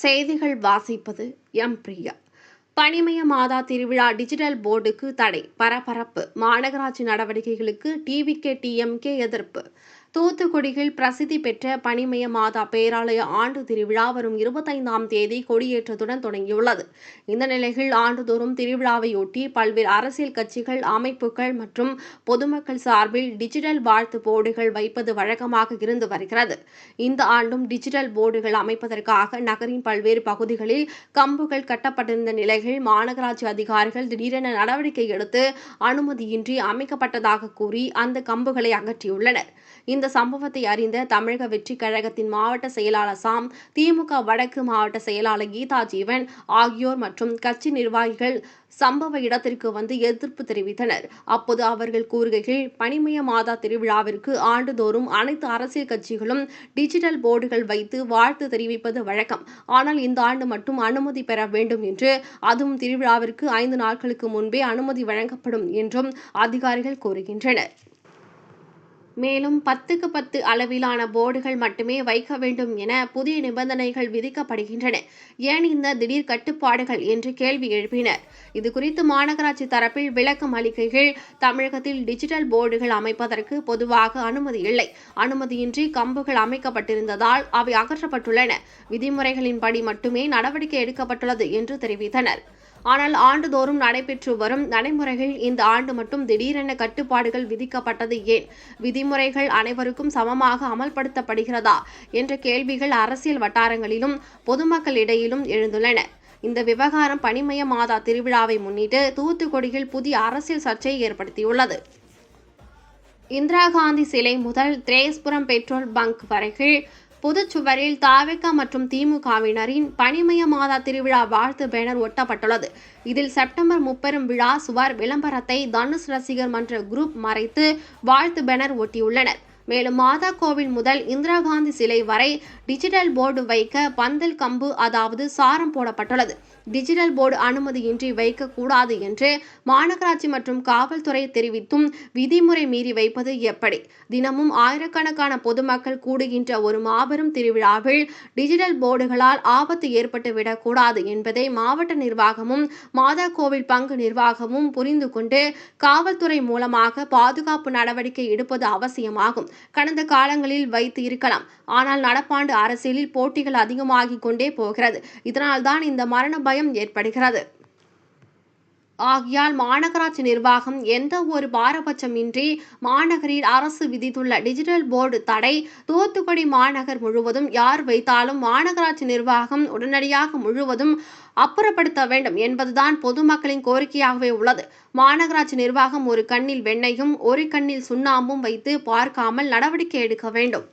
செய்திகள் வாசிப்பது எம் பிரியா. பனிமய மாதா திருவிழா டிஜிட்டல் போர்டுக்கு தடை, பரபரப்பு. மாநகராட்சி நடவடிக்கைகளுக்கு டிவிகே டிஎம்கே எதிர்ப்பு. தூத்துக்குடியில் பிரசித்தி பெற்ற பனிமய மாதா பேராலய ஆண்டு திருவிழா வரும் 25ஆம் தேதி கொடியேற்றத்துடன் தொடங்கியுள்ளது. இந்த நிலையில் ஆண்டுதோறும் திருவிழாவையொட்டி பல்வேறு அரசியல் கட்சிகள், அமைப்புகள் மற்றும் பொதுமக்கள் சார்பில் டிஜிட்டல் வாழ்த்து போர்டுகள் வைப்பது வழக்கமாக இருந்து வருகிறது. இந்த ஆண்டும் டிஜிட்டல் போர்டுகள் அமைப்பதற்காக நகரின் பல்வேறு பகுதிகளில் கம்புகள் கட்டப்பட்டிருந்த நிலையில் மாநகராட்சி அதிகாரிகள் திடீரென நடவடிக்கை எடுத்து அனுமதியின்றி அமைக்கப்பட்டதாக கூறி அந்த கம்புகளை அகற்றியுள்ளனர். இந்த சம்பவத்தை அறிந்த தமிழக வெற்றிக் கழகத்தின் மாவட்ட செயலாளர் சாம், திமுக வடக்கு மாவட்ட செயலாளர் கீதா ஜீவன் ஆகியோர் மற்றும் கட்சி நிர்வாகிகள் சம்பவ இடத்திற்கு வந்து எதிர்ப்பு தெரிவித்தனர். அப்போது அவர்கள் கூறுகையில், பனிமய மாதா திருவிழாவிற்கு ஆண்டுதோறும் அனைத்து அரசியல் கட்சிகளும் டிஜிட்டல் போர்டுகள் வைத்து வாழ்த்து தெரிவிப்பது வழக்கம். ஆனால் இந்த ஆண்டு மட்டும் அனுமதி பெற வேண்டும் என்று, அதுவும் திருவிழாவிற்கு 5 நாட்களுக்கு முன்பே அனுமதி வழங்கப்படும் என்றும் அதிகாரிகள் கூறுகின்றனர். மேலும் 10க்கு 10 அளவிலான போர்டுகள் மட்டுமே வைக்க வேண்டும் என புதிய நிபந்தனைகள் விதிக்கப்படுகின்றன. ஏன் இந்த திடீர் கட்டுப்பாடுகள் என்று கேள்வி எழுப்பினர். இதுகுறித்து மாநகராட்சி தரப்பில் விளக்கம் அளிக்கையில், தமிழகத்தில் டிஜிட்டல் போர்டுகள் அமைப்பதற்கு பொதுவாக அனுமதி இல்லை. அனுமதியின்றி கம்புகள் அமைக்கப்பட்டிருந்ததால் அவை அகற்றப்பட்டுள்ளன. விதிமுறைகளின்படி மட்டுமே நடவடிக்கை எடுக்கப்பட்டுள்ளது என்று தெரிவித்தனர். ஆனால் ஆண்டுதோறும் நடைபெற்று வரும் நடைமுறைகள் இந்த ஆண்டு மட்டும் திடீரென கட்டுப்பாடுகள் விதிக்கப்பட்டது ஏன்? விதிமுறைகள் அனைவருக்கும் சமமாக அமல்படுத்தப்படுகிறதா என்ற கேள்விகள் அரசியல் வட்டாரங்களிலும் பொதுமக்களிடையிலும் எழுந்துள்ளன. இந்த விவகாரம் பனிமய மாதா திருவிழாவை முன்னிட்டு தூத்துக்குடியில் புதிய அரசியல் சர்ச்சையை ஏற்படுத்தியுள்ளது. இந்திரா காந்தி சிலை முதல் திரேஸ்புரம் பெட்ரோல் பங்க் வரையில் புதுச்சுவரில் தவிக மற்றும் திமுகவினரின் பனிமய மாதா திருவிழா வாழ்த்து பேனர் ஒட்டப்பட்டுள்ளது. இதில் செப்டம்பர் 30 விழா சுவர் விளம்பரத்தை தனுஷ் ரசிகர் மன்ற குரூப் மறைத்து வாழ்த்து பேனர் ஒட்டியுள்ளனர். மேலும் மாதா கோவில் முதல் இந்திரா காந்தி சிலை வரை டிஜிட்டல் போர்டு வைக்க பந்தல் கம்பு அதாவது சாரம் போடப்பட்டுள்ளது. டிஜிட்டல் போர்டு அனுமதியின்றி வைக்கக்கூடாது என்று மாநகராட்சி மற்றும் காவல்துறை தெரிவித்தும் விதிமுறை மீறி வைப்பது எப்படி? தினமும் ஆயிரக்கணக்கான பொதுமக்கள் கூடுகின்ற ஒரு மாபெரும் திருவிழாவில் டிஜிட்டல் போர்டுகளால் ஆபத்து ஏற்பட்டுவிடக்கூடாது என்பதை மாவட்ட நிர்வாகமும் மாதா கோவில் பங்கு நிர்வாகமும் புரிந்து கொண்டு காவல்துறை மூலமாக பாதுகாப்பு நடவடிக்கை எடுப்பது அவசியமாகும். கடந்த காலங்களில் வைத்து இருக்கலாம். ஆனால் நடப்பாண்டு அரசியலில் போட்டிகள் அதிகமாகிக் கொண்டே போகிறது. இதனால்தான் இந்த மரண பயம் ஏற்படுகிறது. ஆகையால் மாநகராட்சி நிர்வாகம் எந்த ஒரு பாரபட்சமின்றி மாநகரில் அரசு விதித்துள்ள டிஜிட்டல் போர்டு தடை தூத்துக்குடி மாநகர் முழுவதும் யார் வைத்தாலும் மாநகராட்சி நிர்வாகம் உடனடியாக முழுவதும் அப்புறப்படுத்த வேண்டும் என்பதுதான் பொதுமக்களின் கோரிக்கையாகவே உள்ளது. மாநகராட்சி நிர்வாகம் ஒரு கண்ணில் வெண்ணையும் ஒரு கண்ணில் சுண்ணாம்பும் வைத்து பார்க்காமல் நடவடிக்கை எடுக்க வேண்டும்.